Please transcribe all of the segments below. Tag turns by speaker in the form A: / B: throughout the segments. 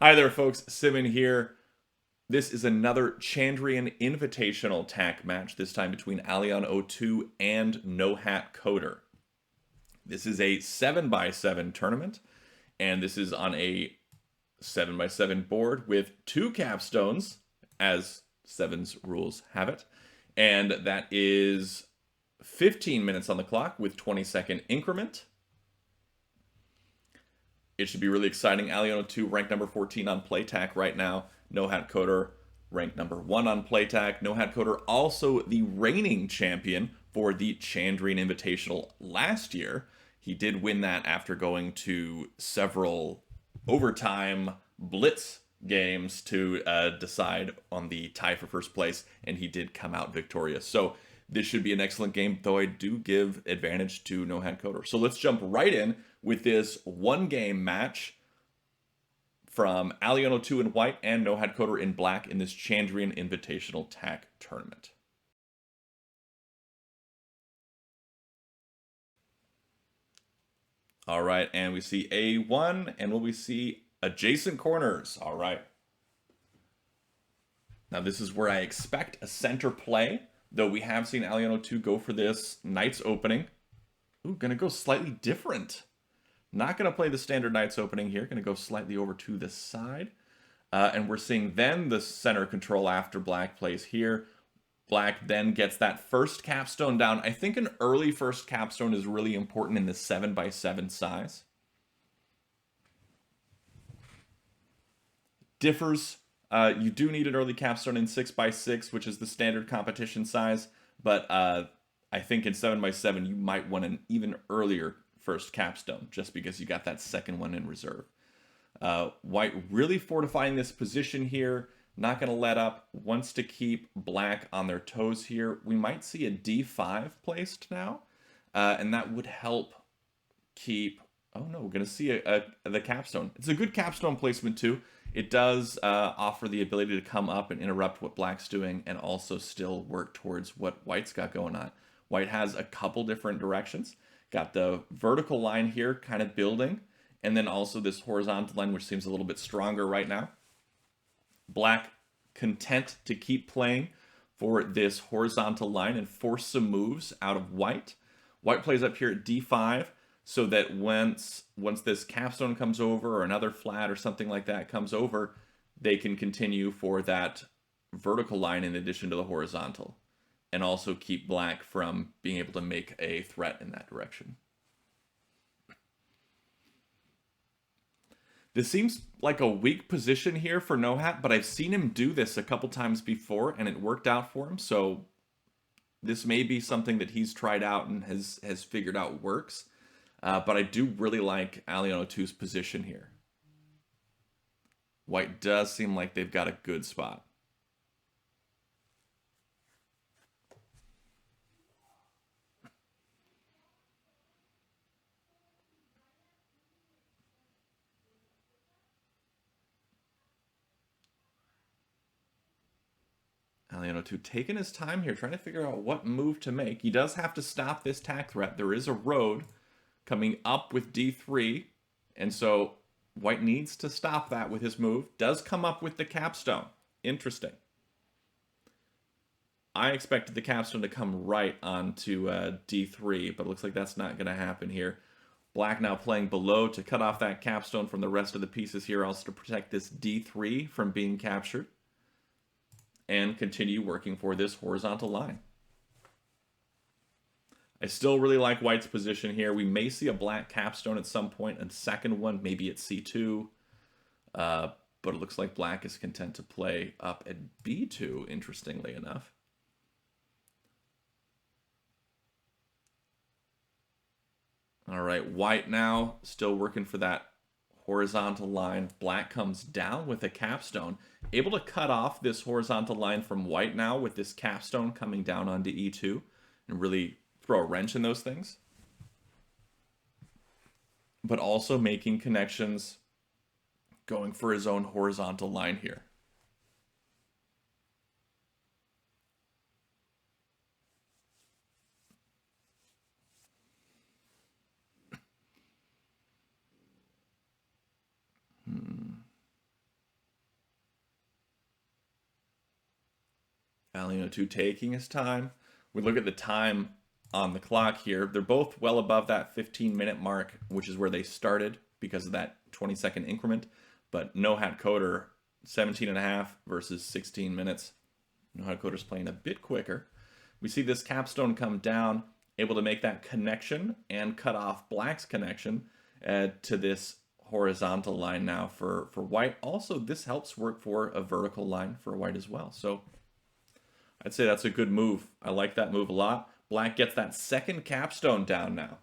A: Hi there, folks. Simon here. This is another Chandrian Invitational Tak match, this time between alion02 and NohatCoder. This is a 7x7 tournament, and this is on a 7x7 board with two capstones, as Seven's rules have it. And that is 15 minutes on the clock with 20-second increment. It should be really exciting. alion02 ranked number 14 on PlayTak right now. NohatCoder ranked number 1 on PlayTak. NohatCoder also the reigning champion for the Chandrian Invitational last year. He did win that after going to several overtime blitz games to decide on the tie for first place, and he did come out victorious. So this should be an excellent game, though I do give advantage to NohatCoder. So let's jump right in with this one-game match from alion02 in white and NohatCoder in black in this Chandrian Invitational Tak Tournament. All right, and we see A1, and will we see adjacent corners? All right. Now this is where I expect a center play, though we have seen alion02 go for this Knights opening. Ooh, gonna go slightly different. Not gonna play the standard Knights opening here, gonna go slightly over to the side. And we're seeing then the center control after black plays here. Black then gets that first capstone down. I think an early first capstone is really important in the 7x7 size. Differs. You do need an early capstone in 6x6, which is the standard competition size. But I think in 7x7, you might want an even earlier first capstone, just because you got that second one in reserve. White really fortifying this position here. Not going to let up. Wants to keep black on their toes here. We might see a d5 placed now. And that would help keep... Oh no, we're going to see the capstone. It's a good capstone placement too. It does offer the ability to come up and interrupt what black's doing and also still work towards what white's got going on. White has a couple different directions. Got the vertical line here kind of building, and then also this horizontal line, which seems a little bit stronger right now. Black content to keep playing for this horizontal line and force some moves out of white. White plays up here at d5 so that once this capstone comes over or another flat or something like that comes over, they can continue for that vertical line in addition to the horizontal, and also keep black from being able to make a threat in that direction. This seems like a weak position here for Nohat, but I've seen him do this a couple times before, and it worked out for him, so this may be something that he's tried out and has figured out works. But I do really like alion02's position here. White does seem like they've got a good spot. alion02 taking his time here, trying to figure out what move to make. He does have to stop this tak threat. There is a road coming up with d3, and so white needs to stop that with his move. Does come up with the capstone. Interesting. I expected the capstone to come right onto d3, but it looks like that's not going to happen here. Black now playing below to cut off that capstone from the rest of the pieces here, also to protect this d3 from being captured, and continue working for this horizontal line. I still really like white's position here. We may see a black capstone at some point, a second one, maybe at c2. But it looks like black is content to play up at b2, interestingly enough. All right, white now still working for that horizontal line. Black comes down with a capstone, able to cut off this horizontal line from white now with this capstone coming down onto e2 and really throw a wrench in those things. But also making connections, going for his own horizontal line here. alion02 taking his time. We look at the time on the clock here. They're both well above that 15-minute mark, which is where they started because of that 20-second increment. But NohatCoder, 17.5 versus 16 minutes. NohatCoder's playing a bit quicker. We see this capstone come down, able to make that connection and cut off black's connection to this horizontal line now for white. Also, this helps work for a vertical line for white as well. So I'd say that's a good move. I like that move a lot. Black gets that second capstone down now.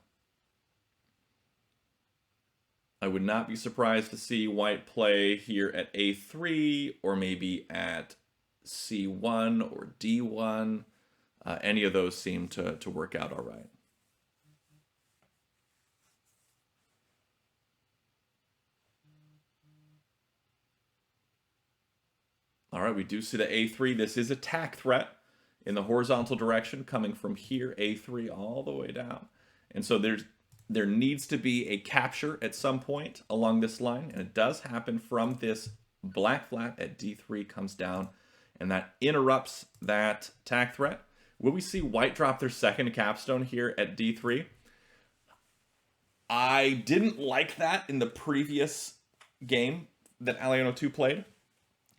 A: I would not be surprised to see white play here at A3 or maybe at C1 or D1. Any of those seem to work out all right. All right, we do see the A3. This is a tak threat in the horizontal direction coming from here, A3 all the way down. And so there needs to be a capture at some point along this line, and it does happen from this black flat at D3 comes down, and that interrupts that tak threat. Will we see white drop their second capstone here at D3? I didn't like that in the previous game that alion02 played,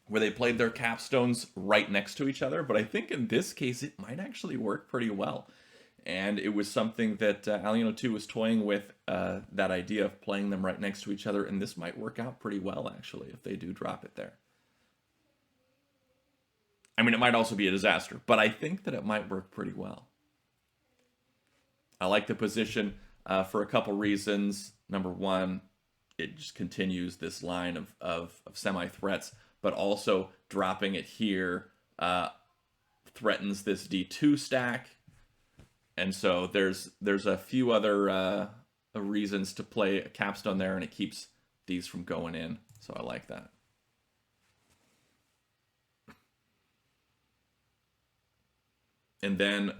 A: where they played their capstones right next to each other, but I think in this case it might actually work pretty well. And it was something that alion02 was toying with, that idea of playing them right next to each other, and this might work out pretty well, actually, if they do drop it there. I mean, it might also be a disaster, but I think that it might work pretty well. I like the position for a couple reasons. Number one, it just continues this line of semi-threats, but also dropping it here threatens this D2 stack. And so there's a few other reasons to play a capstone there, and it keeps these from going in. So I like that. And then,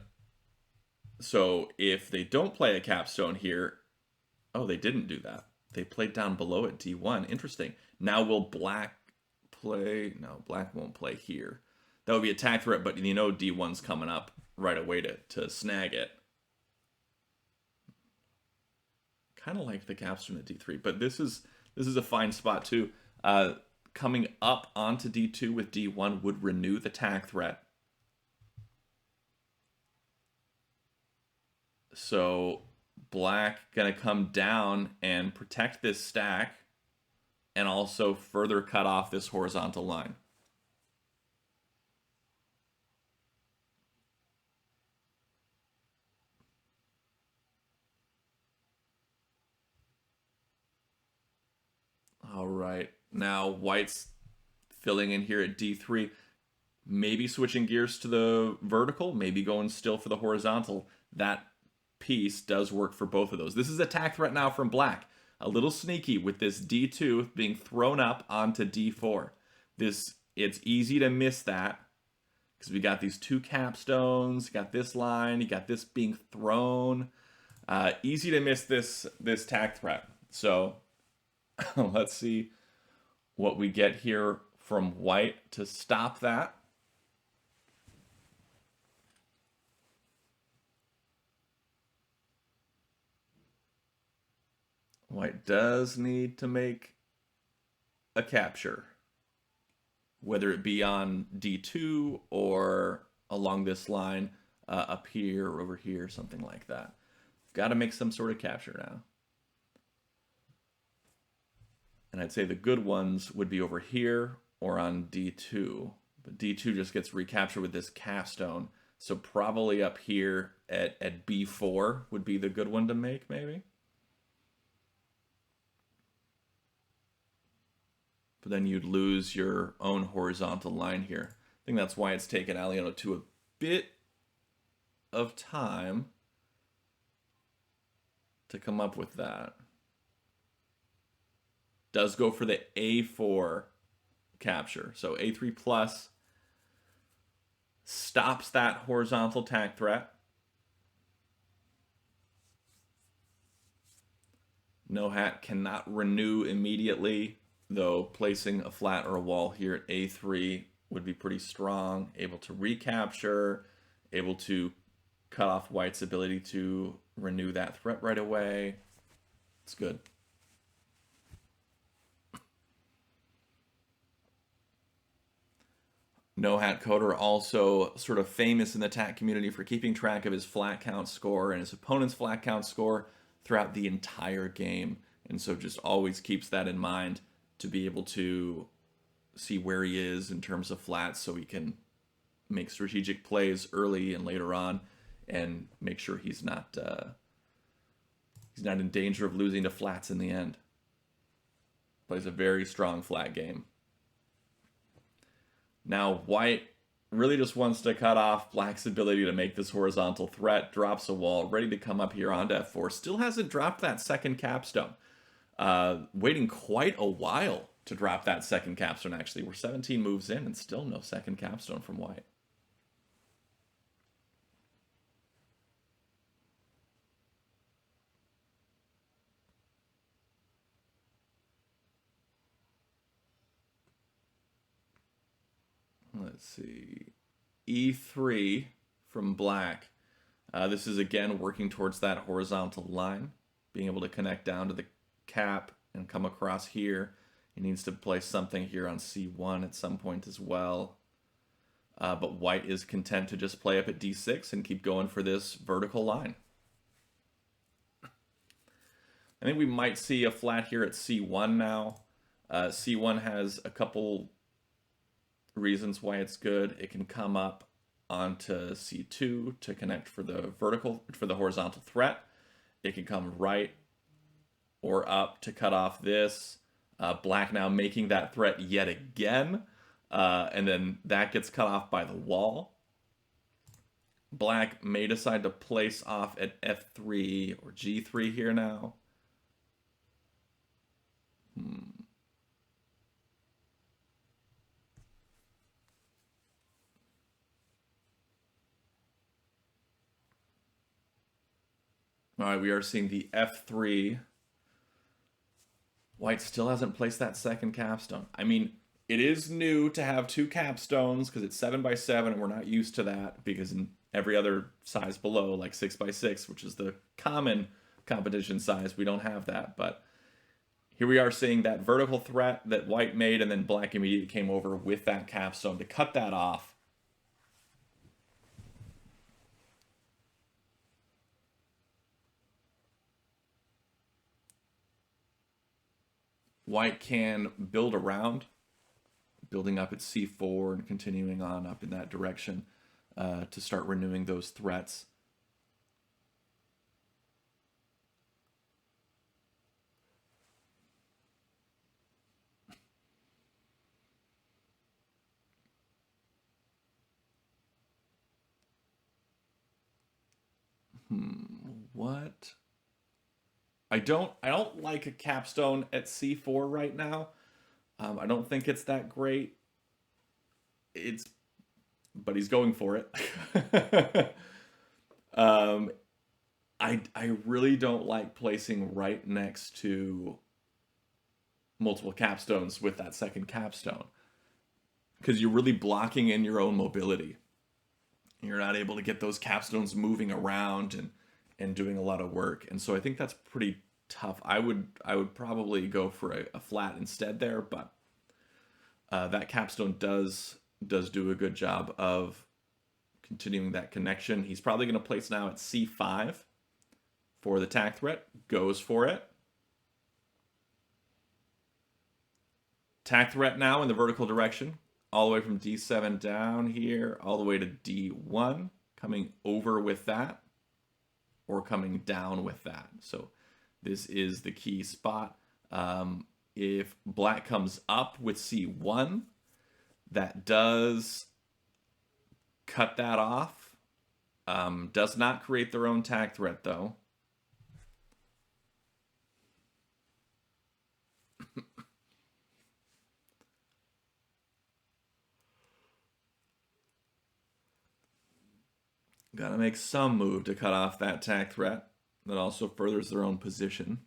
A: so if they don't play a capstone here, oh, they didn't do that. They played down below at D1. Interesting. Now will black play? No, black won't play here. That would be a tak threat, but you know D1's coming up right away to snag it. Kind of like the capstone at D3, but this is a fine spot too. Coming up onto D2 with D1 would renew the tak threat. So black gonna come down and protect this stack and also further cut off this horizontal line. All right, now white's filling in here at D3, maybe switching gears to the vertical, maybe going still for the horizontal. That piece does work for both of those. This is a tak threat now from black. A little sneaky with this D2 being thrown up onto D4. It's easy to miss that because we got these two capstones, you got this line, you got this being thrown. Easy to miss this tak threat. So let's see what we get here from white to stop that. White does need to make a capture, whether it be on D2 or along this line up here or over here, something like that. Got to make some sort of capture now. And I'd say the good ones would be over here or on D2. But D2 just gets recaptured with this capstone. So probably up here at B4 would be the good one to make, maybe. But then you'd lose your own horizontal line here. I think that's why it's taken alion02 a bit of time to come up with that. Does go for the A4 capture. So A3 plus stops that horizontal tak threat. Nohat cannot renew immediately, though placing a flat or a wall here at A3 would be pretty strong, able to recapture, able to cut off white's ability to renew that threat right away. It's good. NohatCoder also sort of famous in the Tak community for keeping track of his flat count score and his opponent's flat count score throughout the entire game. And so just always keeps that in mind to be able to see where he is in terms of flats so he can make strategic plays early and later on and make sure he's not in danger of losing to flats in the end. Plays a very strong flat game. Now white really just wants to cut off black's ability to make this horizontal threat, drops a wall, ready to come up here onto f4. Still hasn't dropped that second capstone. Waiting quite a while to drop that second capstone, actually. We're 17 moves in and still no second capstone from white. Let's see. E3 from black. This is again working towards that horizontal line, being able to connect down to the cap and come across here. He needs to place something here on C1 at some point as well. But white is content to just play up at D6 and keep going for this vertical line. I think we might see a flat here at C1 now. C1 has a couple reasons why it's good. It can come up onto C2 to connect for the horizontal threat. It can come right or up to cut off this. Black now making that threat yet again. And then that gets cut off by the wall. Black may decide to place off at F3 or G3 here now. All right, we are seeing the F3. White still hasn't placed that second capstone. I mean, it is new to have two capstones because it's 7x7 and we're not used to that because in every other size below, like 6x6, which is the common competition size, we don't have that. But here we are seeing that vertical threat that white made, and then black immediately came over with that capstone to cut that off. White can build around, building up at C4 and continuing on up in that direction to start renewing those threats. What? I don't like a capstone at C4 right now. I don't think it's that great. But he's going for it. I really don't like placing right next to multiple capstones with that second capstone because you're really blocking in your own mobility. You're not able to get those capstones moving around and doing a lot of work. And so I think that's pretty tough. I would probably go for a flat instead there, but that capstone does do a good job of continuing that connection. He's probably going to place now at C5 for the Tak threat. Goes for it. Tak threat now in the vertical direction, all the way from D7 down here, all the way to D1, coming over with that, or coming down with that. So this is the key spot. If black comes up with C1, that does cut that off. Does not create their own Tak threat, though. Got to make some move to cut off that Tak threat. That also furthers their own position.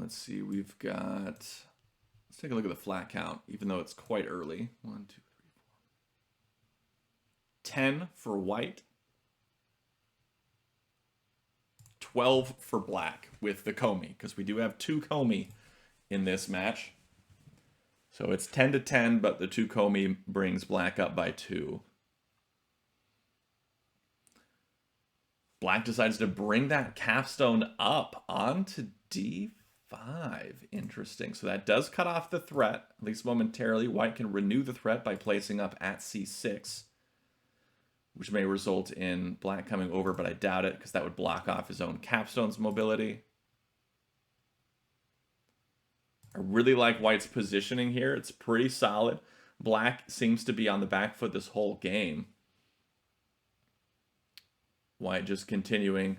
A: let's see, we've got, let's take a look at the flat count, even though it's quite early. 1, 2, 3, 4. 10 for white. 12 for black with the komi, because we do have 2 komi in this match. So it's 10 to 10, but the 2 komi brings black up by 2. Black decides to bring that capstone up onto d5. Interesting. So that does cut off the threat, at least momentarily. White can renew the threat by placing up at c6, which may result in black coming over, but I doubt it because that would block off his own capstone's mobility. I really like white's positioning here. It's pretty solid. Black seems to be on the back foot this whole game. White just continuing.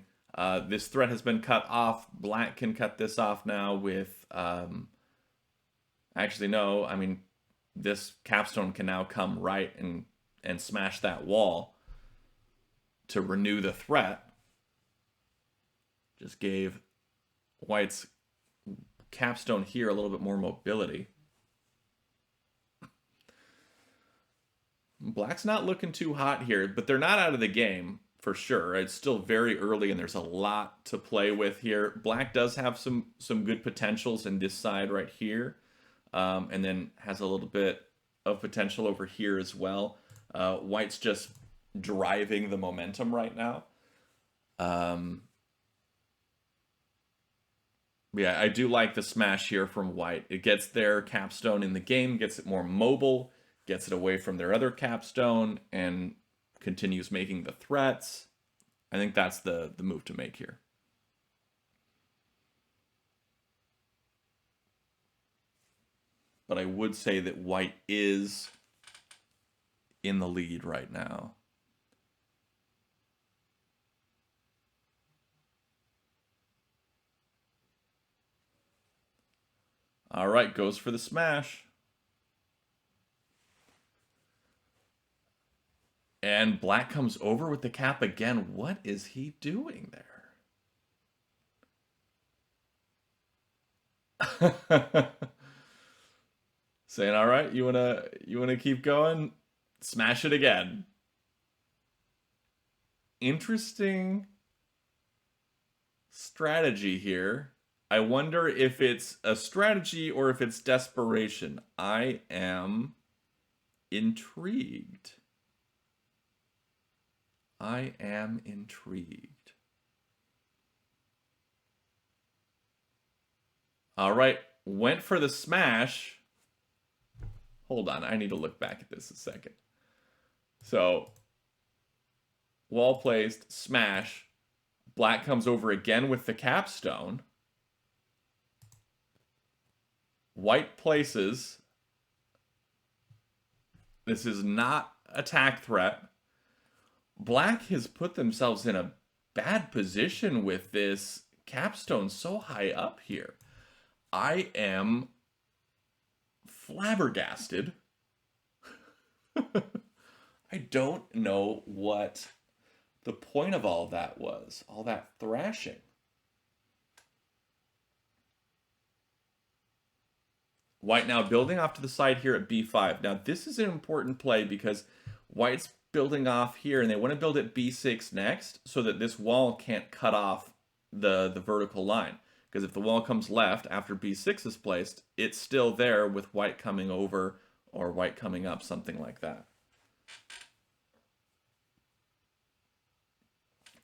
A: This threat has been cut off. Black can cut this off now with... actually, no. I mean, this capstone can now come right and smash that wall to renew the threat. Just gave white's capstone here a little bit more mobility. Black's not looking too hot here, but they're not out of the game for sure. It's still very early and there's a lot to play with here. Black does have some good potentials in this side right here, and then has a little bit of potential over here as well. White's just driving the momentum right now. Yeah, I do like the smash here from white. It gets their capstone in the game, gets it more mobile, gets it away from their other capstone, and continues making the threats. I think that's the move to make here. But I would say that white is in the lead right now. All right, goes for the smash. And black comes over with the cap again. What is he doing there? Saying, all right, you wanna keep going? Smash it again. Interesting strategy here. I wonder if it's a strategy or if it's desperation. I am intrigued. I am intrigued. All right, went for the smash. Hold on, I need to look back at this a second. So, wall placed, smash. Black comes over again with the capstone. White places. This is not attack threat. Black has put themselves in a bad position with this capstone so high up here. I am flabbergasted. I don't know what the point of all that was, all that thrashing. White now building off to the side here at b5. Now this is an important play because white's building off here and they want to build at b6 next so that this wall can't cut off the vertical line. Because if the wall comes left after b6 is placed, it's still there with white coming over or white coming up, something like that.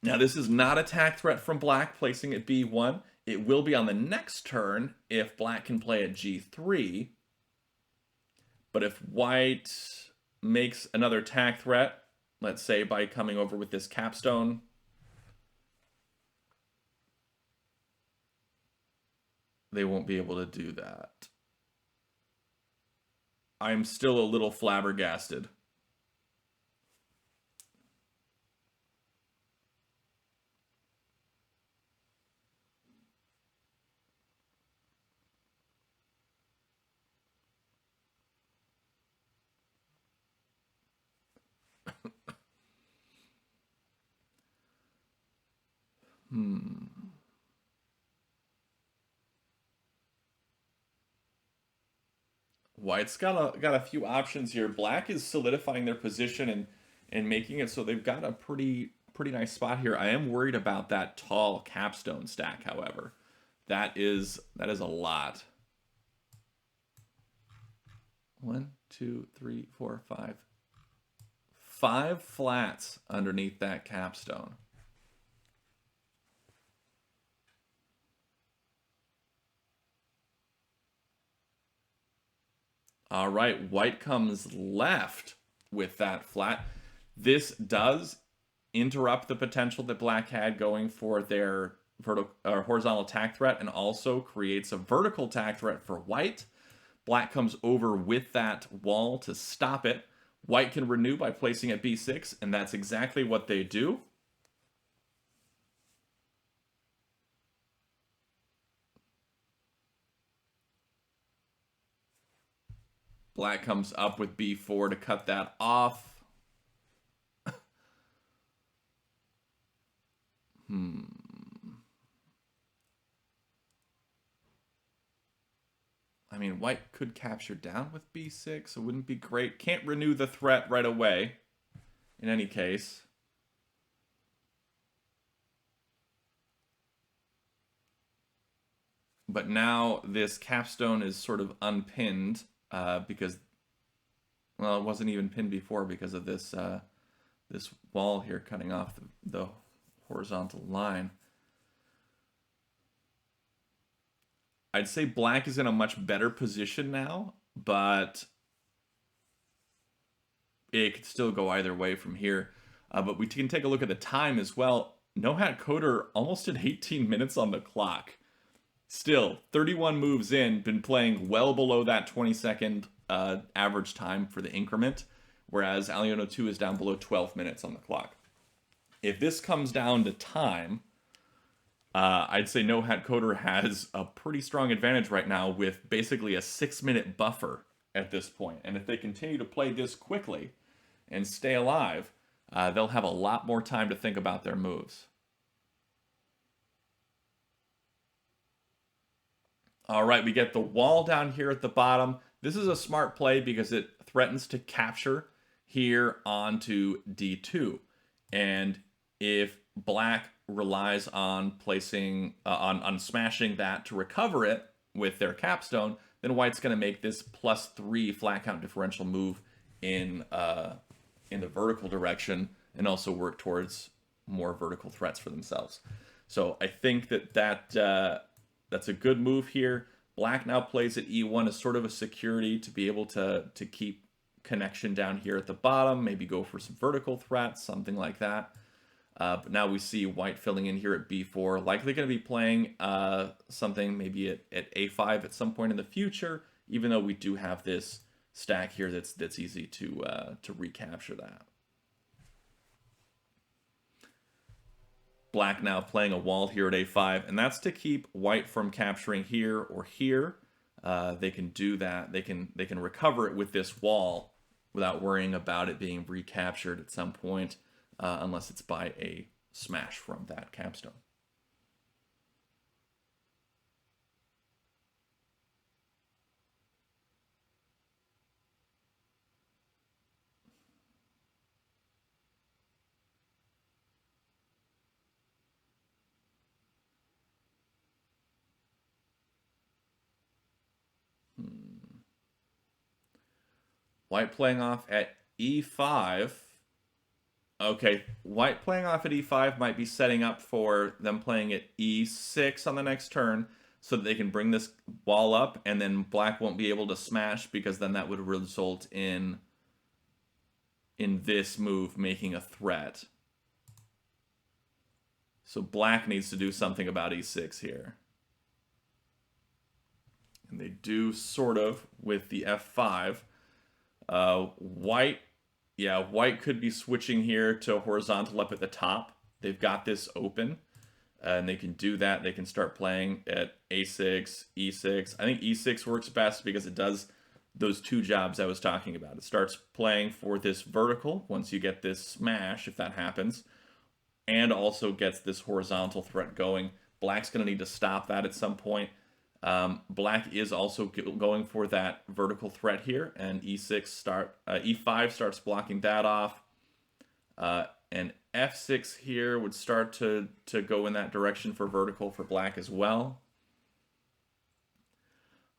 A: Now this is not attack threat from black placing at b1. It will be on the next turn if black can play at g3. But if white makes another attack threat, let's say by coming over with this capstone, they won't be able to do that. I'm still a little flabbergasted. White's got a few options here. Black is solidifying their position and making it so they've got a pretty nice spot here. I am worried about that tall capstone stack, however. That is a lot. 1, 2, 3, 4, 5. 5 flats underneath that capstone. All right, white comes left with that flat. This does interrupt the potential that black had going for their horizontal attack threat, and also creates a vertical attack threat for white. Black comes over with that wall to stop it. White can renew by placing at b6, and that's exactly what they do. Black comes up with b4 to cut that off. I mean, white could capture down with b6. It wouldn't be great. Can't renew the threat right away, in any case. But now this capstone is sort of unpinned because, well, it wasn't even pinned before because of this this wall here cutting off the horizontal line. I'd say black is in a much better position now, but it could still go either way from here. But we can take a look at the time as well. NohatCoder almost at 18 minutes on the clock. Still, 31 moves in, been playing well below that 20-second average time for the increment, whereas alion02 is down below 12 minutes on the clock. If this comes down to time, I'd say NohatCoder has a pretty strong advantage right now with basically a 6-minute buffer at this point. And if they continue to play this quickly and stay alive, they'll have a lot more time to think about their moves. All right, we get the wall down here at the bottom. This is a smart play because it threatens to capture here onto d2. And if black relies on placing on smashing that to recover it with their capstone, then white's going to make this +3 flat count differential move in the vertical direction, and also work towards more vertical threats for themselves. So I think that's a good move here. Black now plays at e1 as sort of a security to be able to keep connection down here at the bottom, maybe go for some vertical threats, something like that. But now we see white filling in here at b4, likely going to be playing something maybe at a5 at some point in the future, even though we do have this stack here that's easy to recapture that. Black now playing a wall here at a5, and that's to keep white from capturing here or here. They can do that. They can recover it with this wall without worrying about it being recaptured at some point. Unless it's by a smash from that capstone. White playing off at e5. Okay, white playing off at e5 might be setting up for them playing at e6 on the next turn so that they can bring this wall up, and then black won't be able to smash because then that would result in this move making a threat. So black needs to do something about e6 here. And they do sort of with the f5. White could be switching here to horizontal up at the top. They've got this open, and they can do that. They can start playing at a6, e6. I think e6 works best because it does those two jobs I was talking about. It starts playing for this vertical once you get this smash, if that happens, and also gets this horizontal threat going. Black's going to need to stop that at some point. Black is also going for that vertical threat here, and e5 starts blocking that off. And f6 here would start to go in that direction for vertical for black as well.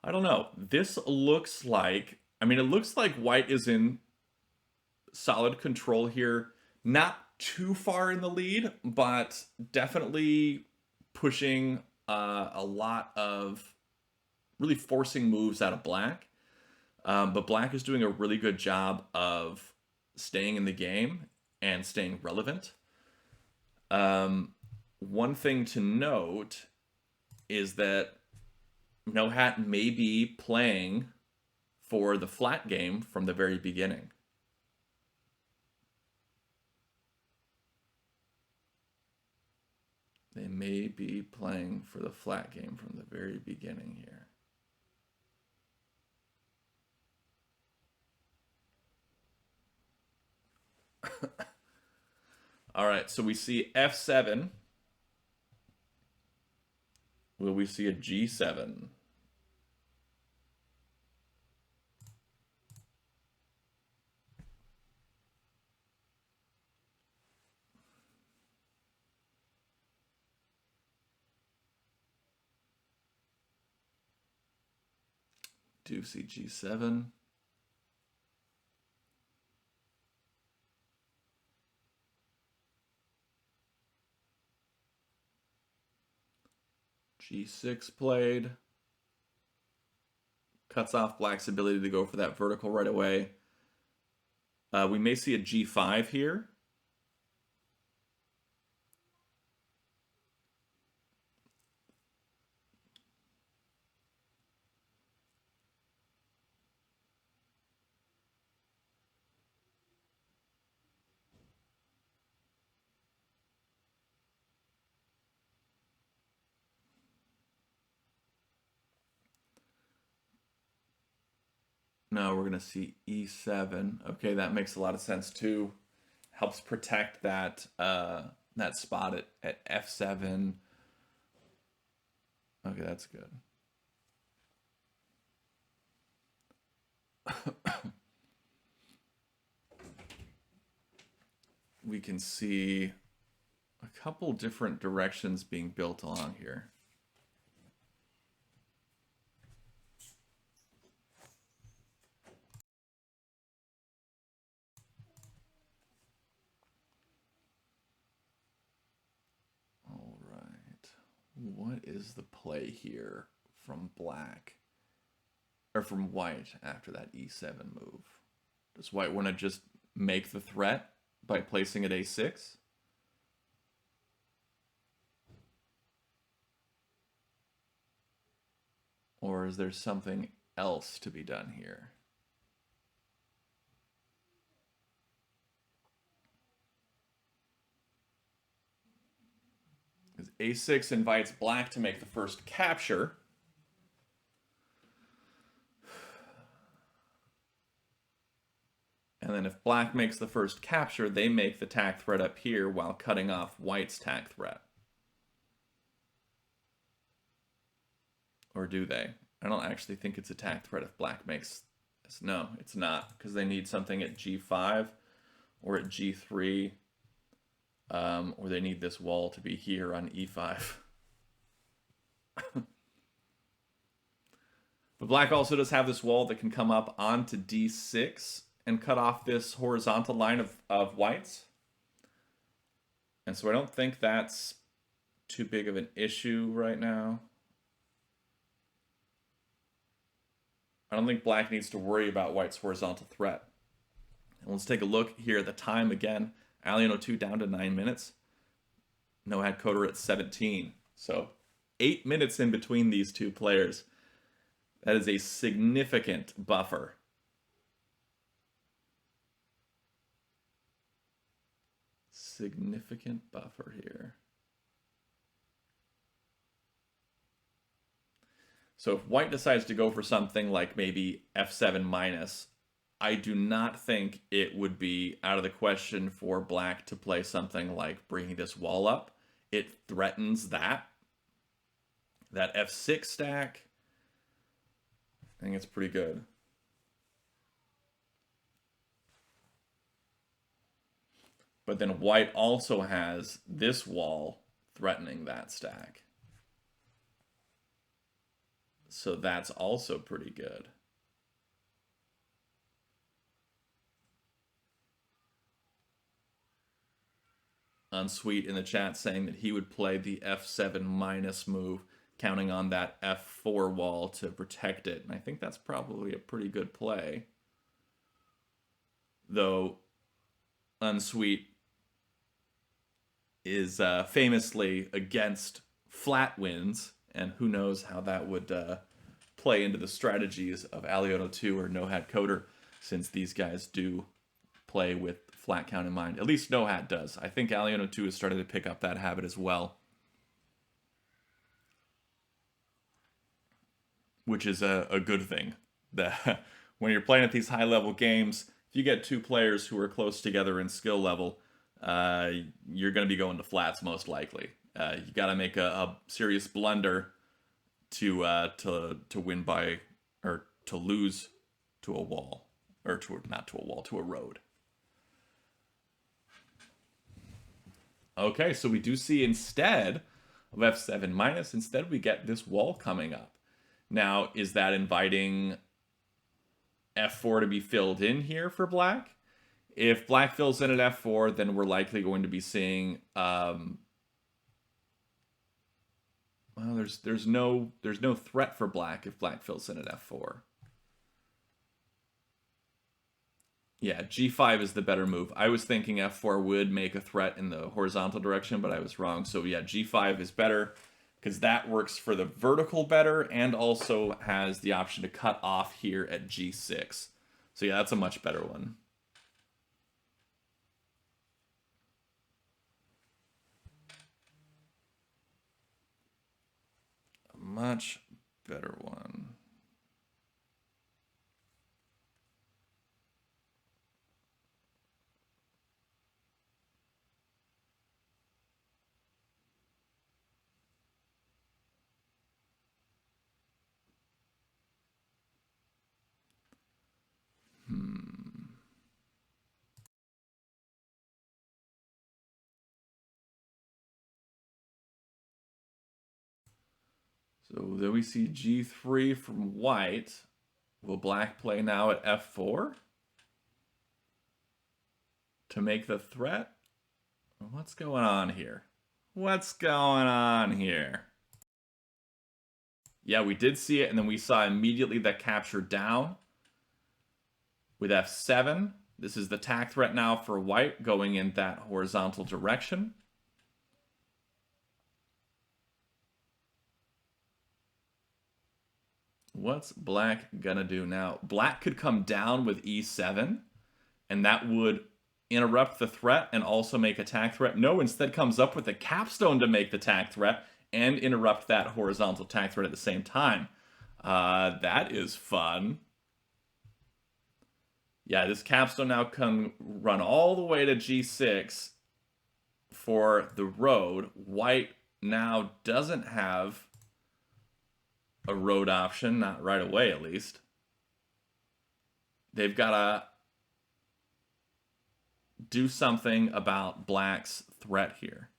A: I don't know. This looks like, I mean, it looks like white is in solid control here. Not too far in the lead, but definitely pushing a lot of really forcing moves out of black. But black is doing a really good job of staying in the game and staying relevant. One thing to note is that Nohat may be playing for the flat game from the very beginning. They may be playing for the flat game from the very beginning here. All right, so we see f7. Will we see a g7? Do see g7. G6 played. Cuts off black's ability to go for that vertical right away. We may see a g5 here. No, we're going to see e7. Okay, that makes a lot of sense too. Helps protect that that spot at f7. Okay, that's good. We can see a couple different directions being built along here. All right. What is the play here from black? Or from white after that e7 move? Does white want to just make the threat by placing at a6? Or is there something else to be done here? Because a6 invites black to make the first capture. And then if black makes the first capture, they make the tack threat up here while cutting off white's tack threat. Or do they? I don't actually think it's a tack threat if black makes this. No, it's not, because they need something at g5 or at g3, or they need this wall to be here on e5. But black also does have this wall that can come up onto d6 and cut off this horizontal line of whites. And so I don't think that's too big of an issue right now. I don't think black needs to worry about white's horizontal threat. And let's take a look here at the time again. alion02 down to 9 minutes. NohatCoder at 17. So 8 minutes in between these two players. That is a significant buffer. Significant buffer here. So if white decides to go for something like maybe f7 minus, I do not think it would be out of the question for black to play something like bringing this wall up. It threatens that f6 stack. I think it's pretty good. But then white also has this wall threatening that stack. So that's also pretty good. Unsweet in the chat saying that he would play the f7 minus move, counting on that f4 wall to protect it. And I think that's probably a pretty good play. Though Unsweet is famously against flat wins, and who knows how that would play into the strategies of alion02 or NohatCoder, since these guys do play with flat count in mind. At least Nohat does. I think alion02 is starting to pick up that habit as well, which is a good thing. That when you're playing at these high-level games, if you get two players who are close together in skill level, you're going to be going to flats most likely. You got to make a serious blunder to win by, or to lose to a wall, or not to a wall, to a road. Okay, so we do see instead of f7 minus, instead we get this wall coming up. Now, is that inviting f4 to be filled in here for black? If black fills in at f4, then we're likely going to be seeing well, there's no threat for black if black fills in at f4. Yeah, g5 is the better move. I was thinking f4 would make a threat in the horizontal direction, but I was wrong. So yeah, g5 is better because that works for the vertical better and also has the option to cut off here at g6. So yeah, that's a much better one. A much better one. So then we see g3 from white. Will black play now at f4 to make the threat? What's going on here? What's going on here? Yeah, we did see it, and then we saw immediately that capture down with f7. This is the tack threat now for white going in that horizontal direction. What's black gonna do now? Black could come down with e7, and that would interrupt the threat and also make a tack threat. No, instead comes up with a capstone to make the tack threat and interrupt that horizontal tack threat at the same time. That is fun. Yeah, this capstone now can run all the way to g6 for the road. White now doesn't have a road option, not right away at least. They've got to do something about black's threat here.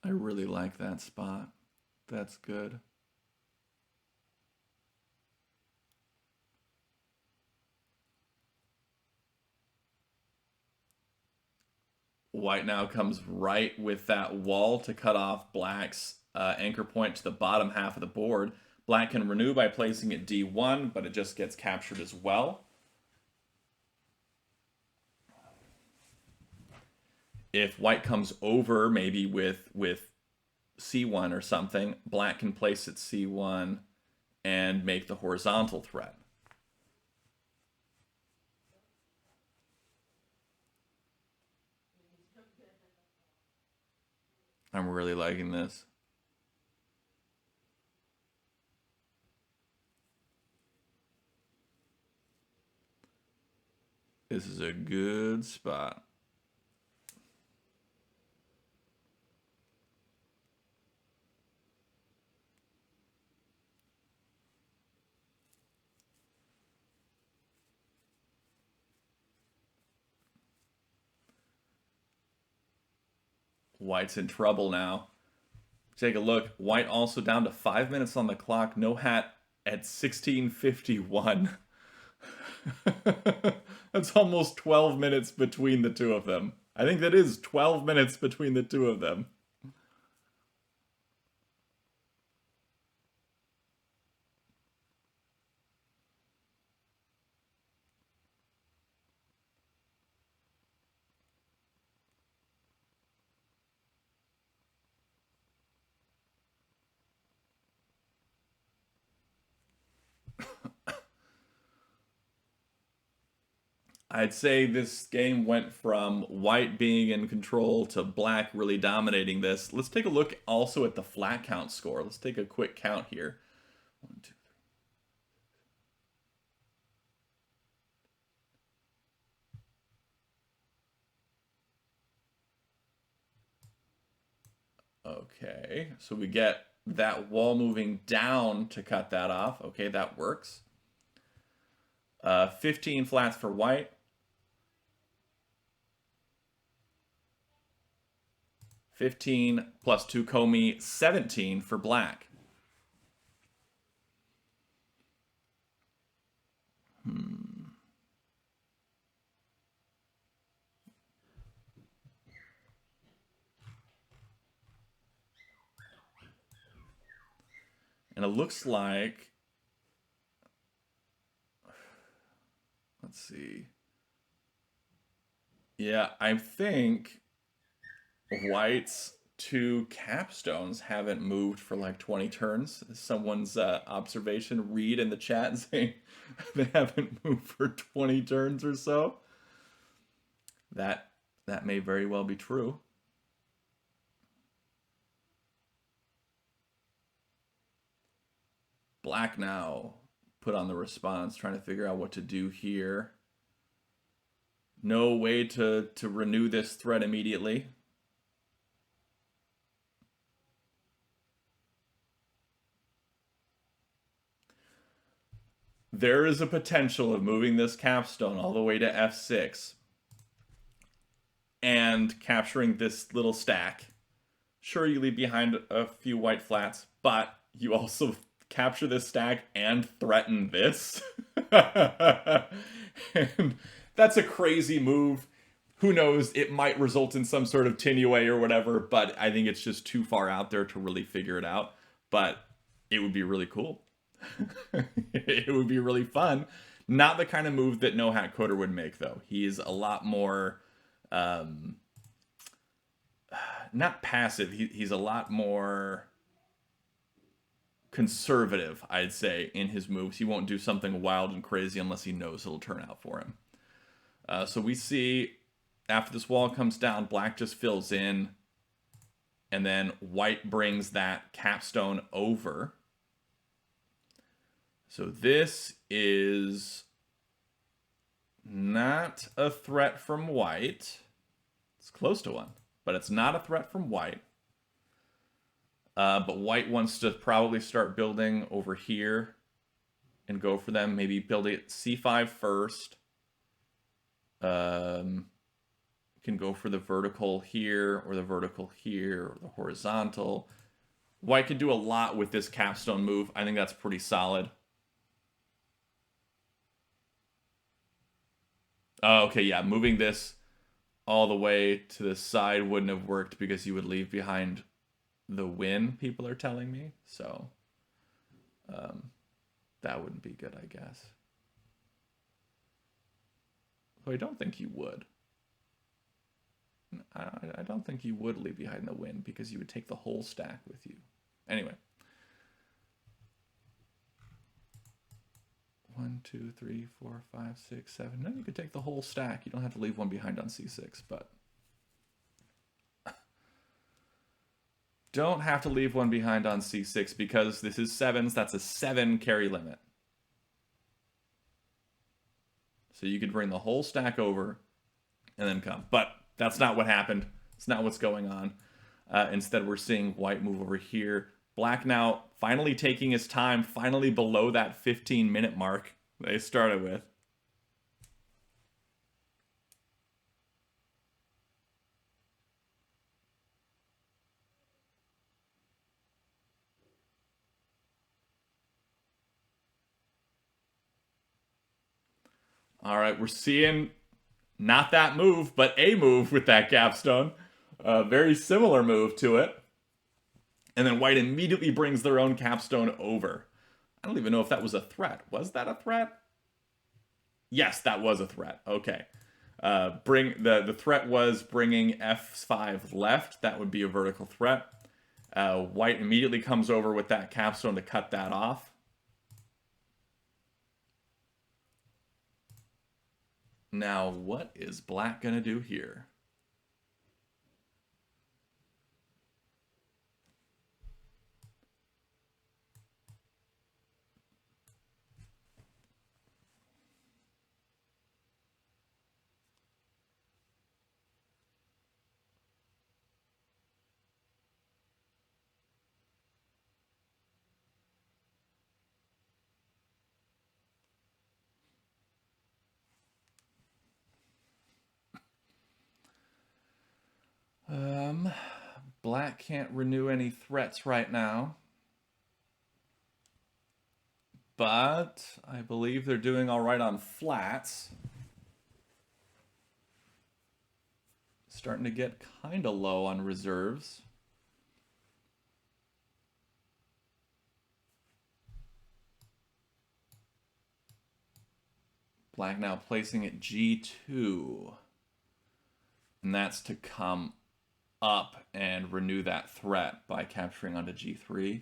A: I really like that spot. That's good. White now comes right with that wall to cut off Black's anchor point to the bottom half of the board. Black can renew by placing it D1, but it just gets captured as well. If White comes over, maybe with C1 or something, Black can place it C1 and make the horizontal threat. I'm really liking this. This is a good spot. White's in trouble now. Take a look. White also down to 5 minutes on the clock. No hat at 16:51. That's almost 12 minutes between the two of them. I think that is 12 minutes between the two of them. I'd say this game went from White being in control to Black really dominating this. Let's take a look also at the flat count score. Let's take a quick count here. 1, 2, 3. Okay, so we get that wall moving down to cut that off. Okay, that works. 15 flats for White. 15 plus 2 komi, 17 for Black. And it looks like, let's see. Yeah, I think White's 2 capstones haven't moved for like 20 turns. Someone's observation, read in the chat saying they haven't moved for 20 turns or so. That may very well be true. Black now put on the response, trying to figure out what to do here. No way to renew this threat immediately. There is a potential of moving this capstone all the way to F6 and capturing this little stack. Sure, you leave behind a few white flats, but you also capture this stack and threaten this. And that's a crazy move. Who knows, it might result in some sort of Tinuay or whatever, but I think it's just too far out there to really figure it out. But it would be really cool. It would be really fun. Not the kind of move that NohatCoder would make, though. He's a lot more, not passive. He's a lot more conservative, I'd say, in his moves. He won't do something wild and crazy unless he knows it'll turn out for him. So we see after this wall comes down, Black just fills in, and then White brings that capstone over. So this is not a threat from White. It's close to one, but it's not a threat from White. But White wants to probably start building over here and go for them. Maybe build it c5 first. Can go for the vertical here, or the vertical here, or the horizontal. White can do a lot with this capstone move. I think that's pretty solid. Okay, yeah, moving this all the way to the side wouldn't have worked because you would leave behind the win, people are telling me. So that wouldn't be good, I guess. Though I don't think you would. I don't think you would leave behind the win because you would take the whole stack with you. Anyway. 1, 2, 3, 4, 5, 6, 7. No, you could take the whole stack. You don't have to leave one behind on c6, but don't have to leave one behind on c6 because this is 7s. That's a 7 carry limit. So you could bring the whole stack over and then come. But that's not what happened. It's not what's going on. Instead, we're seeing white move over here. Black now finally taking his time, finally below that 15-minute mark they started with. All right, we're seeing not that move, but a move with that capstone. A very similar move to it. And then white immediately brings their own capstone over. I don't even know if that was a threat. Was that a threat? Yes, that was a threat. Okay. The threat was bringing f5 left. That would be a vertical threat. White immediately comes over with that capstone to cut that off. Now, what is black going to do here? Black can't renew any threats right now. But I believe they're doing all right on flats. Starting to get kind of low on reserves. Black now placing at g2. And that's to come up and renew that threat by capturing onto g3.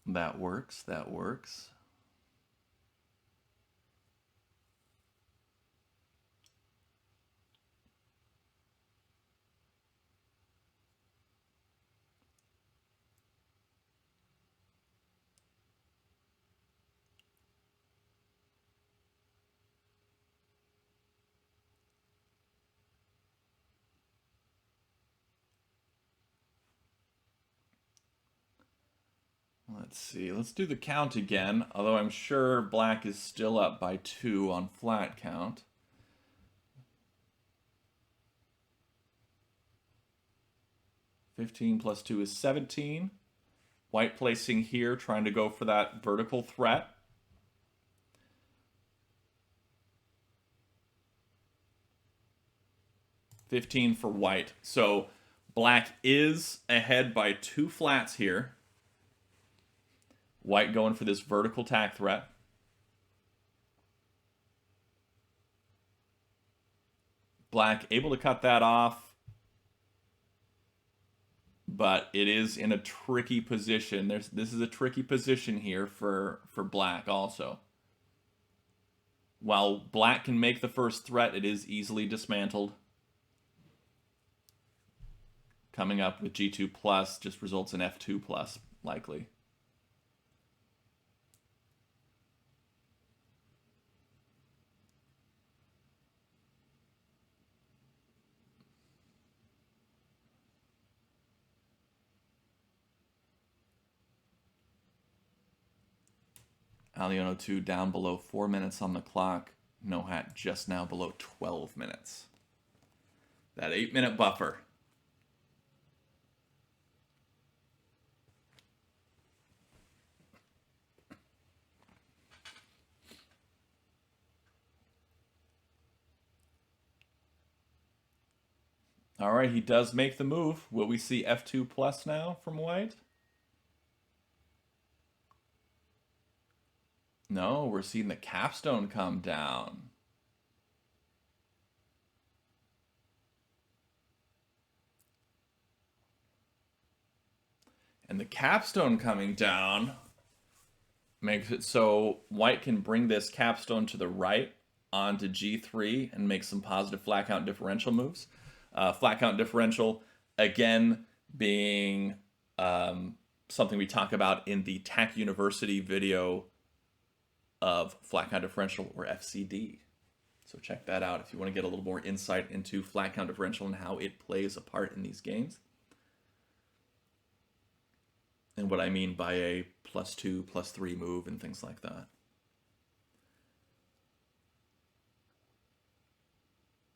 A: That works, that works. Let's see, let's do the count again, although I'm sure black is still up by 2 on flat count. (15 plus 2 is 17. White placing here, trying to go for that vertical threat. (15 for white. So black is ahead by 2 flats here. White going for this vertical tack threat. Black able to cut that off, but it is in a tricky position. This is a tricky position here for black also. While black can make the first threat, it is easily dismantled. Coming up with g2 plus just results in f2 plus, likely. alion02 down below 4 minutes on the clock. Nohat just now below 12 minutes. That 8-minute buffer. All right, he does make the move. Will we see F2 plus now from White? No, we're seeing the capstone come down. And the capstone coming down makes it so White can bring this capstone to the right onto G3 and make some positive flat count differential moves. Flat count differential, again, being something we talk about in the Tak University video of flat count differential, or FCD. So check that out if you want to get a little more insight into flat count differential and how it plays a part in these games. And what I mean by a +2, +3 move and things like that.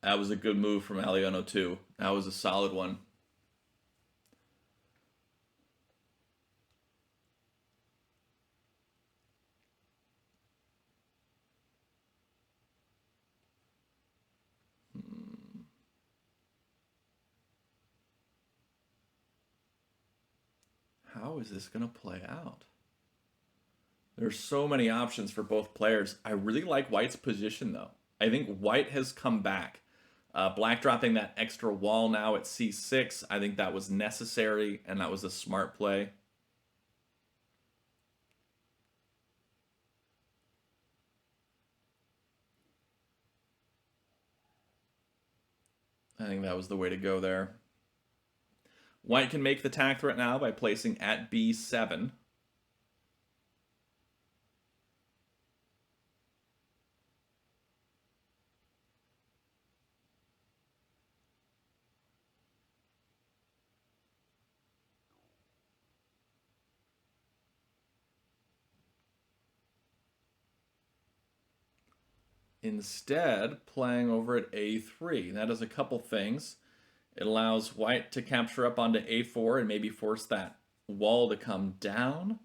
A: That was a good move from alion02. That was a solid one. How is this going to play out? There's so many options for both players. I really like White's position, though. I think White has come back. Black dropping that extra wall now at C6. I think that was necessary, and that was a smart play. I think that was the way to go there. White can make the tak threat now by placing at B7. Instead, playing over at A3. That does a couple things. It allows White to capture up onto A4 and maybe force that wall to come down.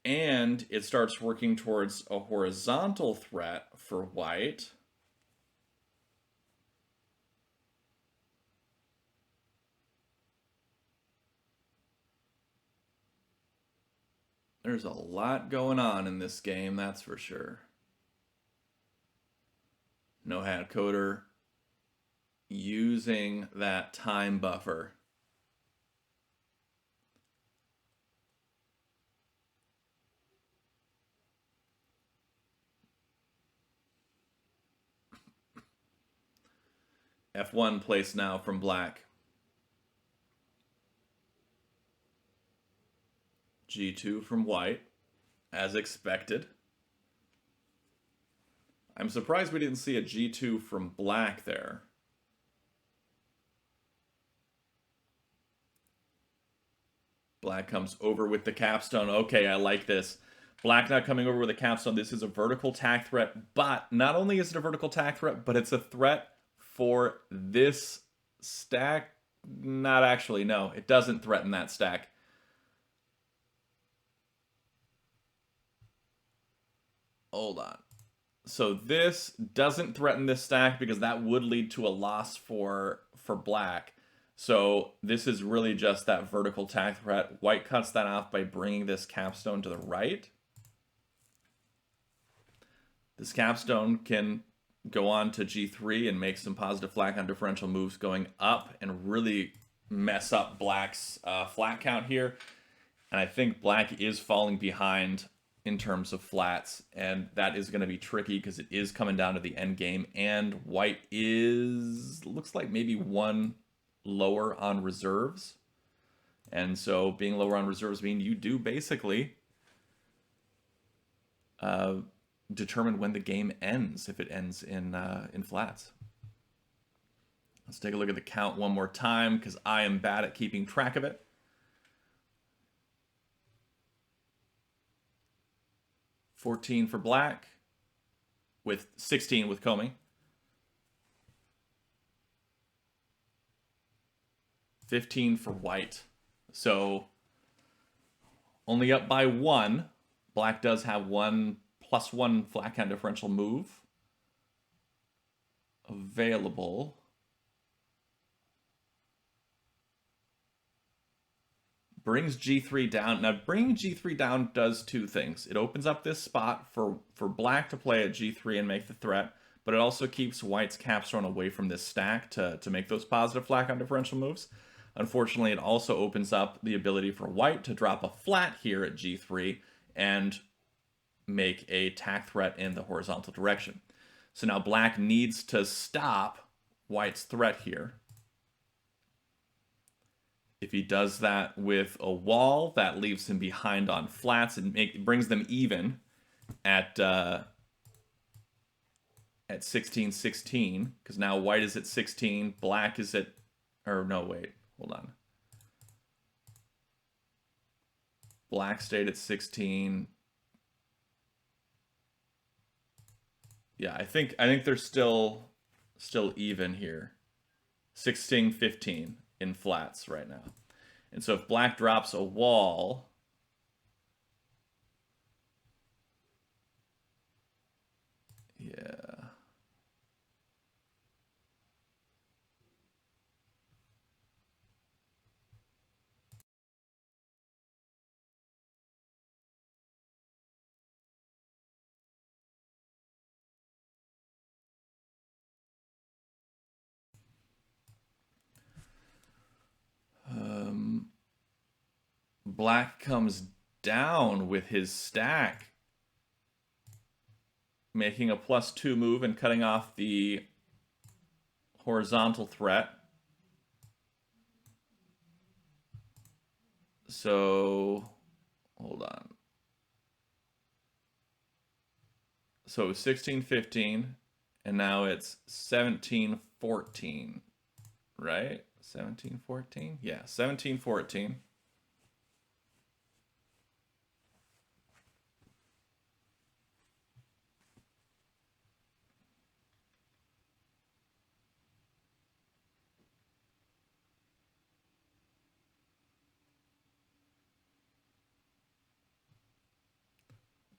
A: And it starts working towards a horizontal threat for White. There's a lot going on in this game, that's for sure. NohatCoder using that time buffer. F1 placed now from Black. G2 from White, as expected. I'm surprised we didn't see a G2 from Black there. Black comes over with the capstone. Okay, I like this. Black not coming over with a capstone. This is a vertical tak threat, but not only is it a vertical tak threat, but it's a threat for this stack. Not actually, no. It doesn't threaten that stack. Hold on. So this doesn't threaten this stack because that would lead to a loss for Black. So this is really just that vertical tak threat. White cuts that off by bringing this capstone to the right. This capstone can go on to G3 and make some positive flat count differential moves going up and really mess up Black's flat count here. And I think Black is falling behind in terms of flats, and that is going to be tricky because it is coming down to the end game, and White looks like maybe one lower on reserves. And so being lower on reserves means you do basically determine when the game ends, if it ends in flats. Let's take a look at the count one more time because I am bad at keeping track of it. 14 for black, with 16 with komi. 15 for white. So only up by 1. Black does have one +1 flat count differential move available. Brings G3 down. Now, bringing G3 down does two things. It opens up this spot for black to play at G3 and make the threat, but it also keeps white's capstone away from this stack to make those positive flat count differential moves. Unfortunately, it also opens up the ability for white to drop a flat here at G3 and make a tak threat in the horizontal direction. So now black needs to stop white's threat here. If he does that with a wall, that leaves him behind on flats and brings them even at 16-16, because now white is at 16, black is at, or no, wait, hold on. Black stayed at 16. Yeah, I think they're still even here. 16-15 in flats right now. And so if black drops a wall, yeah. Black comes down with his stack, making a +2 move and cutting off the horizontal threat. So, hold on. So it was 16-15, and now it's 17-14, right? 17-14? Yeah, 17-14.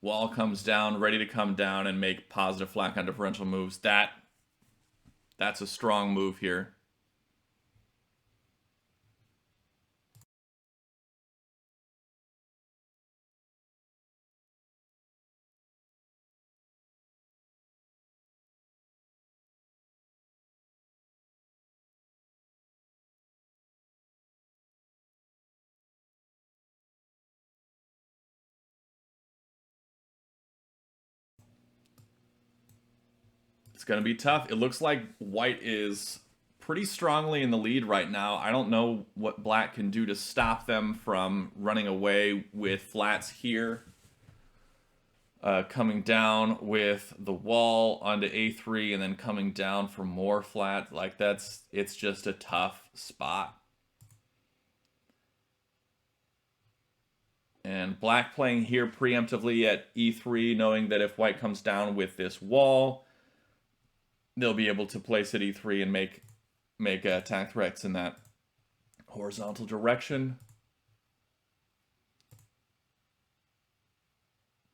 A: Wall comes down, ready to come down and make positive flat count differential moves. That's a strong move here. It's going to be tough. It looks like white is pretty strongly in the lead right now. I don't know what black can do to stop them from running away with flats here. Coming down with the wall onto A3 and then coming down for more flat. Like it's just a tough spot. And black playing here preemptively at E3, knowing that if white comes down with this wall, they'll be able to place at E3 and make tak threats in that horizontal direction.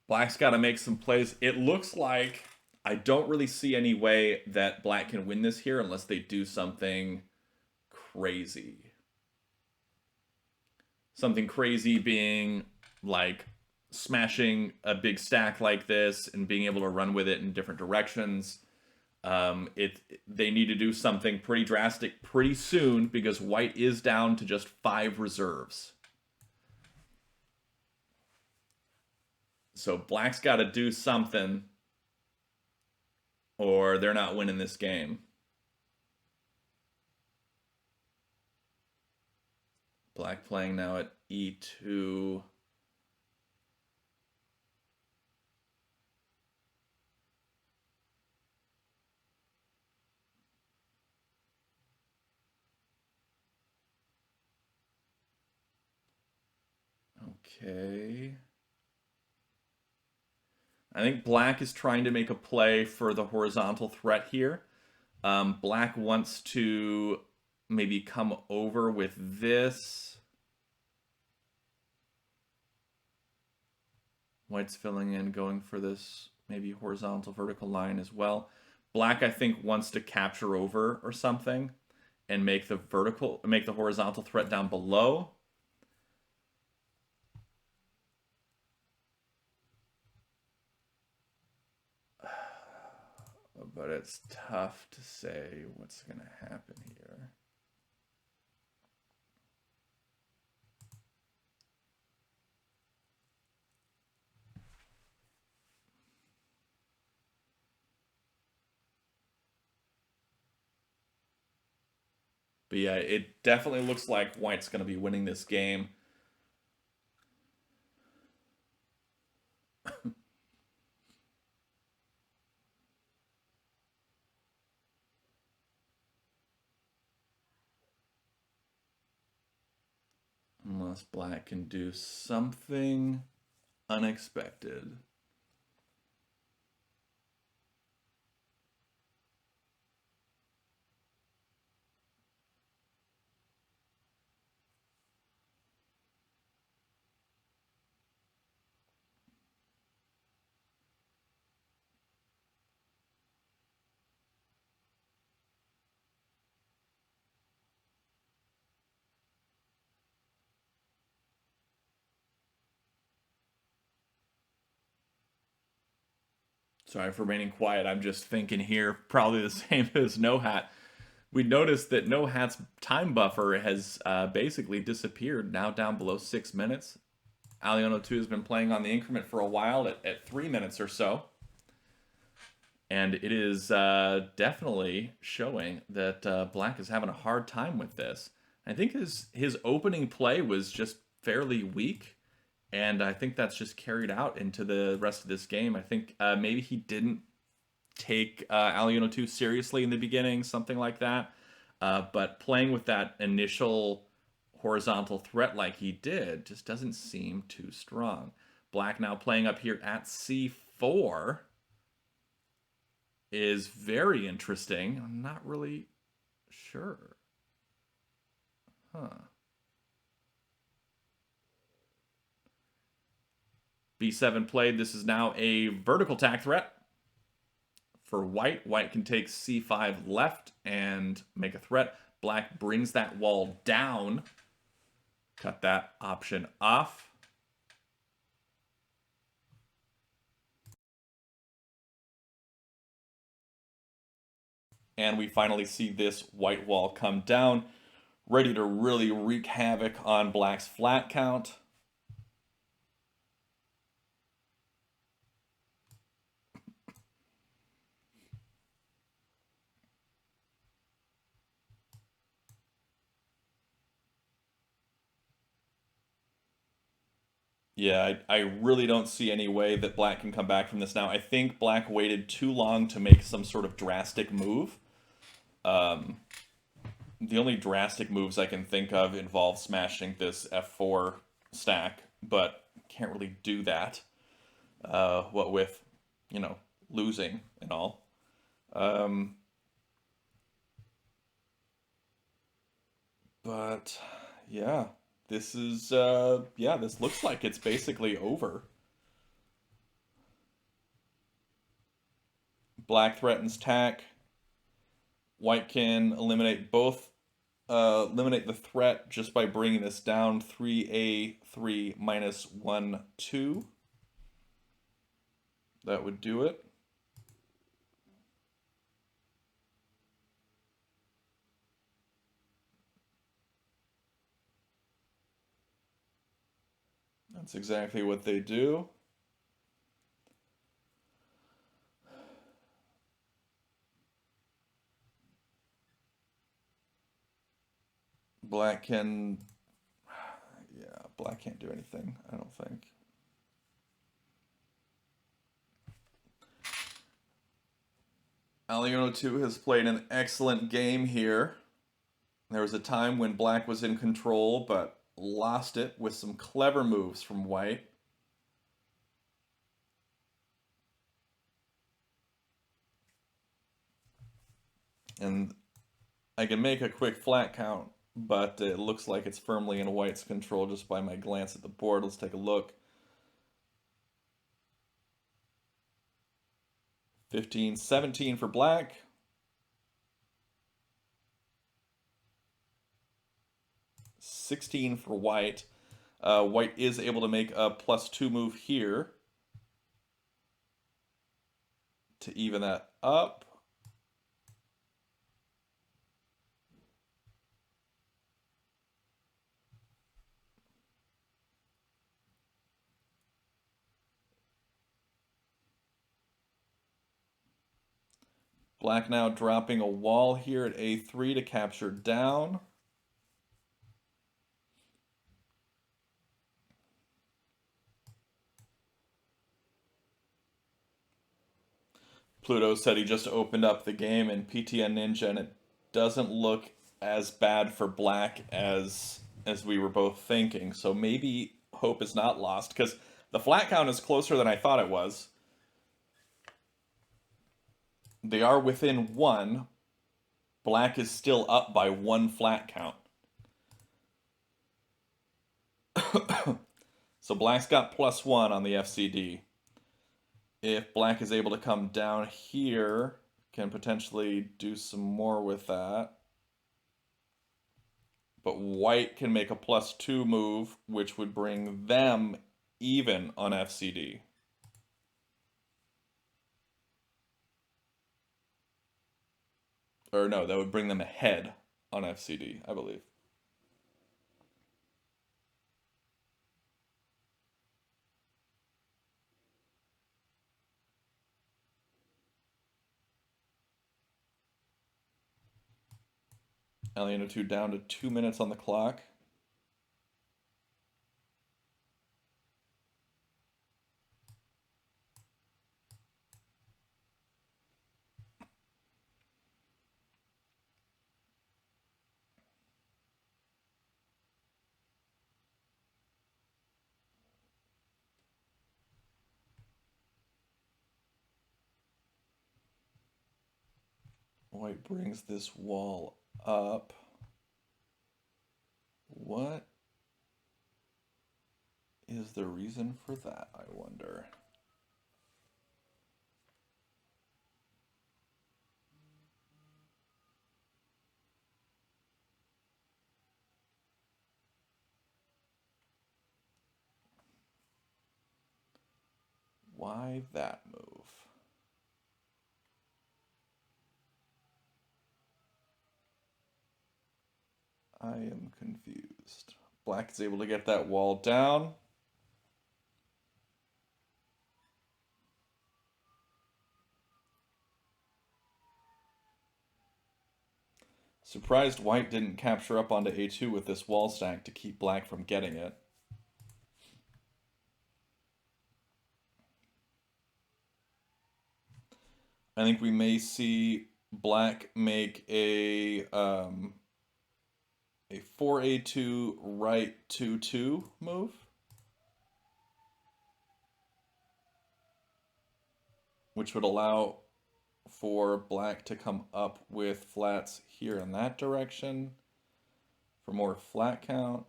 A: Black's got to make some plays. It looks like I don't really see any way that black can win this here unless they do something crazy. Something crazy being like smashing a big stack like this and being able to run with it in different directions. They need to do something pretty drastic pretty soon because white is down to just 5 reserves. So black's got to do something or they're not winning this game. Black playing now at E2. Okay. I think black is trying to make a play for the horizontal threat here. Black wants to maybe come over with this. White's filling in, going for this maybe horizontal vertical line as well. Black, I think, wants to capture over or something and make the horizontal threat down below. But it's tough to say what's going to happen here. But yeah, it definitely looks like white's going to be winning this game. Unless black can do something unexpected. Sorry for remaining quiet. I'm just thinking here, probably the same as NoHat. We noticed that NoHat's time buffer has basically disappeared, now down below 6 minutes. alion02 has been playing on the increment for a while at 3 minutes or so. And it is definitely showing that black is having a hard time with this. I think his opening play was just fairly weak. And I think that's just carried out into the rest of this game. I think maybe he didn't take alion02 seriously in the beginning, something like that. But playing with that initial horizontal threat like he did just doesn't seem too strong. Black now playing up here at c4 is very interesting. I'm not really sure. Huh. b7 played. This is now a vertical tack threat for white. White can take c5 left and make a threat. Black brings that wall down. Cut that option off. And we finally see this white wall come down, ready to really wreak havoc on black's flat count. Yeah, I really don't see any way that black can come back from this now. I think black waited too long to make some sort of drastic move. The only drastic moves I can think of involve smashing this f4 stack, but can't really do that. What with, you know, losing and all. But yeah, this is yeah, this looks like it's basically over. Black threatens tack. White can eliminate both, eliminate the threat just by bringing this down 3a3 minus 1, 2. That would do it. That's exactly what they do. Black can, yeah, black can't do anything, I don't think. alion02 has played an excellent game here. There was a time when black was in control, but lost it with some clever moves from white. And I can make a quick flat count, but it looks like it's firmly in white's control just by my glance at the board. Let's take a look. 15, 17 for black. 16 for white. White is able to make a +2 move here to even that up. Black now dropping a wall here at A3 to capture down. Pluto said he just opened up the game in PTN Ninja, and it doesn't look as bad for black as we were both thinking. So maybe hope is not lost, because the flat count is closer than I thought it was. They are within one. Black is still up by one flat count. So black's got +1 on the FCD. If black is able to come down here, can potentially do some more with that. But white can make a +2 move, which would bring them even on FCD. Or no, that would bring them ahead on FCD, I believe. alion02 down to 2 minutes on the clock. White brings this wall up. What is the reason for that, I wonder? Why that move? I am confused. Black is able to get that wall down. Surprised white didn't capture up onto A2 with this wall stack to keep black from getting it. I think we may see black make a 4A2 right 2-2 move. Which would allow for black to come up with flats here in that direction for more flat count.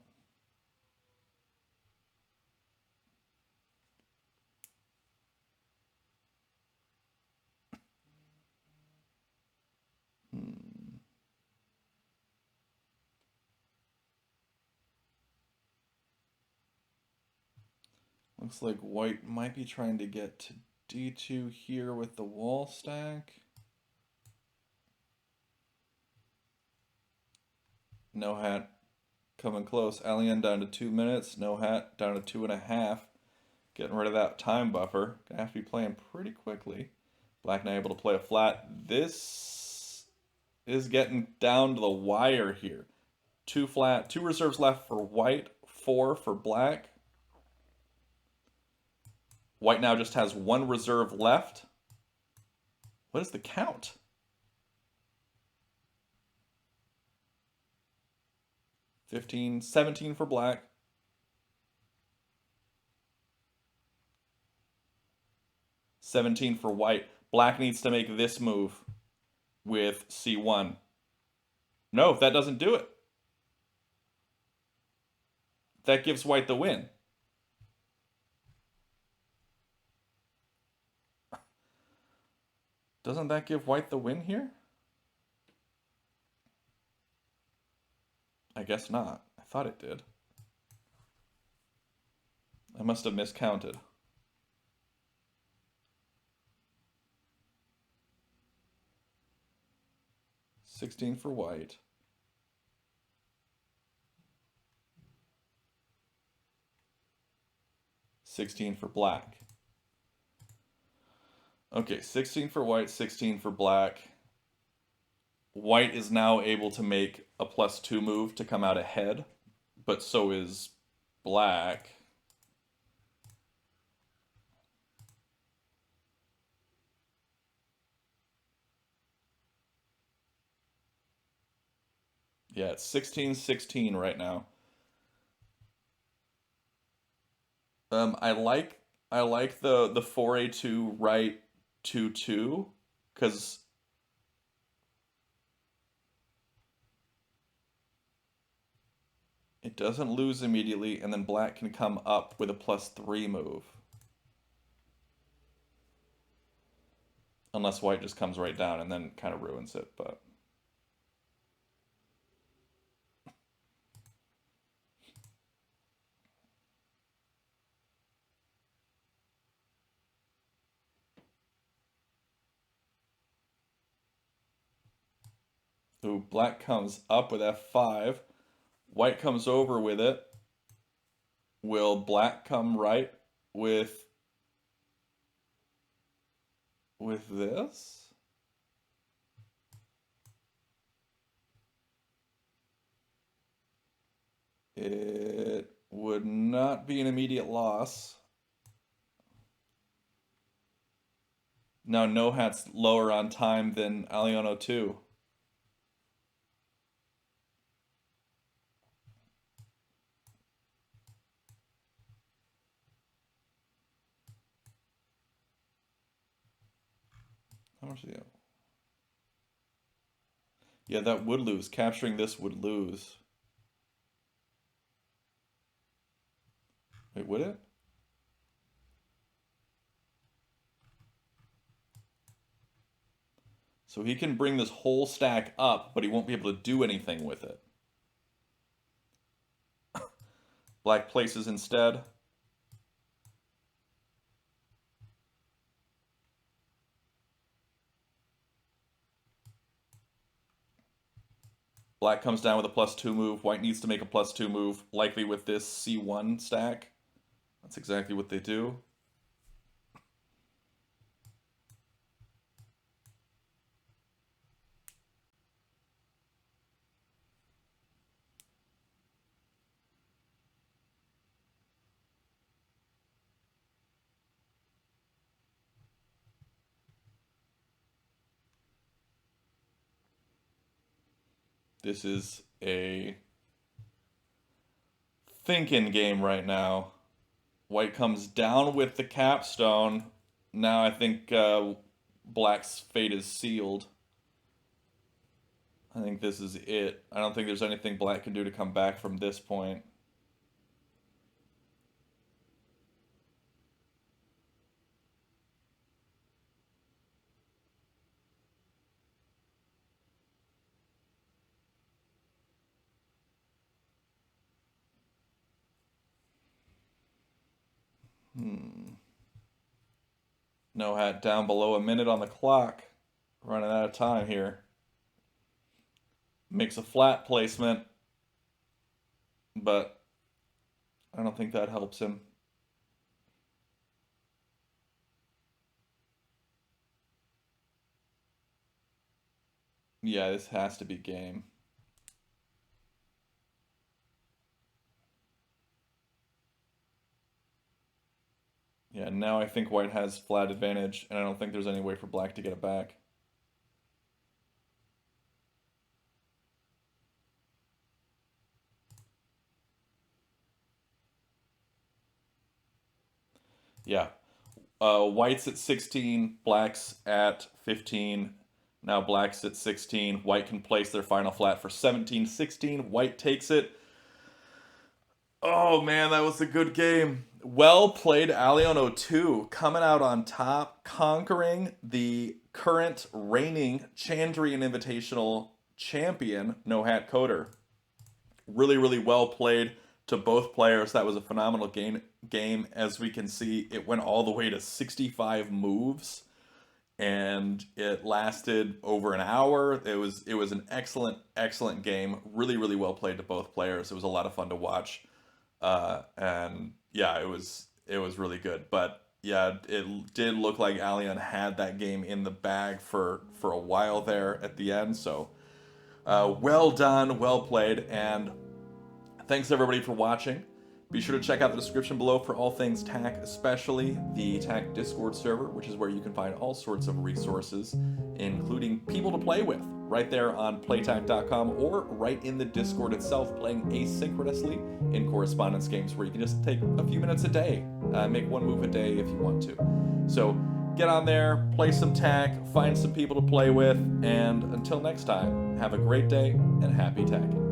A: Looks like white might be trying to get to D2 here with the wall stack. Nohat coming close. Alien down to 2 minutes. Nohat down to 2.5. Getting rid of that time buffer. Gonna have to be playing pretty quickly. Black now able to play a flat. This is getting down to the wire here. 2 flat, 2 reserves left for white, 4 for black. White now just has 1 reserve left. What is the count? 15, 17 for black. 17 for white. Black needs to make this move. with c1. No, that doesn't do it. That gives white the win. Doesn't that give white the win here? I guess not. I thought it did. I must have miscounted. $16 for white. $16 for black. Okay, 16 for white, 16 for black. White is now able to make a +2 move to come out ahead, but so is black. Yeah, it's 16-16 right now. I like the 4a2 right 2-2 because it doesn't lose immediately, and then black can come up with a +3 move. Unless white just comes right down and then kind of ruins it, but... Ooh, black comes up with f5. White comes over with it. Will black come right with this? It would not be an immediate loss. Now NoHat's lower on time than alion02. How much do you have? Yeah, that would lose. Capturing this would lose. Wait, would it? So he can bring this whole stack up, but he won't be able to do anything with it. Black places instead. Black comes down with a +2 move. White needs to make a +2 move, likely with this c1 stack. That's exactly what they do. This is a thinking game right now. White comes down with the capstone. Now I think black's fate is sealed. I think this is it. I don't think there's anything black can do to come back from this point. NoHat down below a minute on the clock. Running out of time here. Makes a flat placement, but I don't think that helps him. Yeah, this has to be game. Yeah, now I think white has flat advantage, and I don't think there's any way for black to get it back. Yeah. White's at 16, black's at 15. Now black's at 16. White can place their final flat for 17-16. White takes it. Oh man, that was a good game. Well played, alion02, coming out on top, conquering the current reigning Chandrian Invitational champion, NohatCoder. Really, really well played to both players. That was a phenomenal game. As we can see, it went all the way to 65 moves, and it lasted over an hour. It was an excellent game. Really, really well played to both players. It was a lot of fun to watch. And yeah, it was really good. But yeah, it did look like Alion had that game in the bag for a while there at the end. So well done, well played, and thanks everybody for watching. Be sure to check out the description below for all things TAK, especially the TAK Discord server, which is where you can find all sorts of resources, including people to play with, right there on playtak.com or right in the Discord itself, playing asynchronously in correspondence games where you can just take a few minutes a day, make one move a day if you want to. So get on there, play some TAK, find some people to play with, and until next time, have a great day and happy TAKing.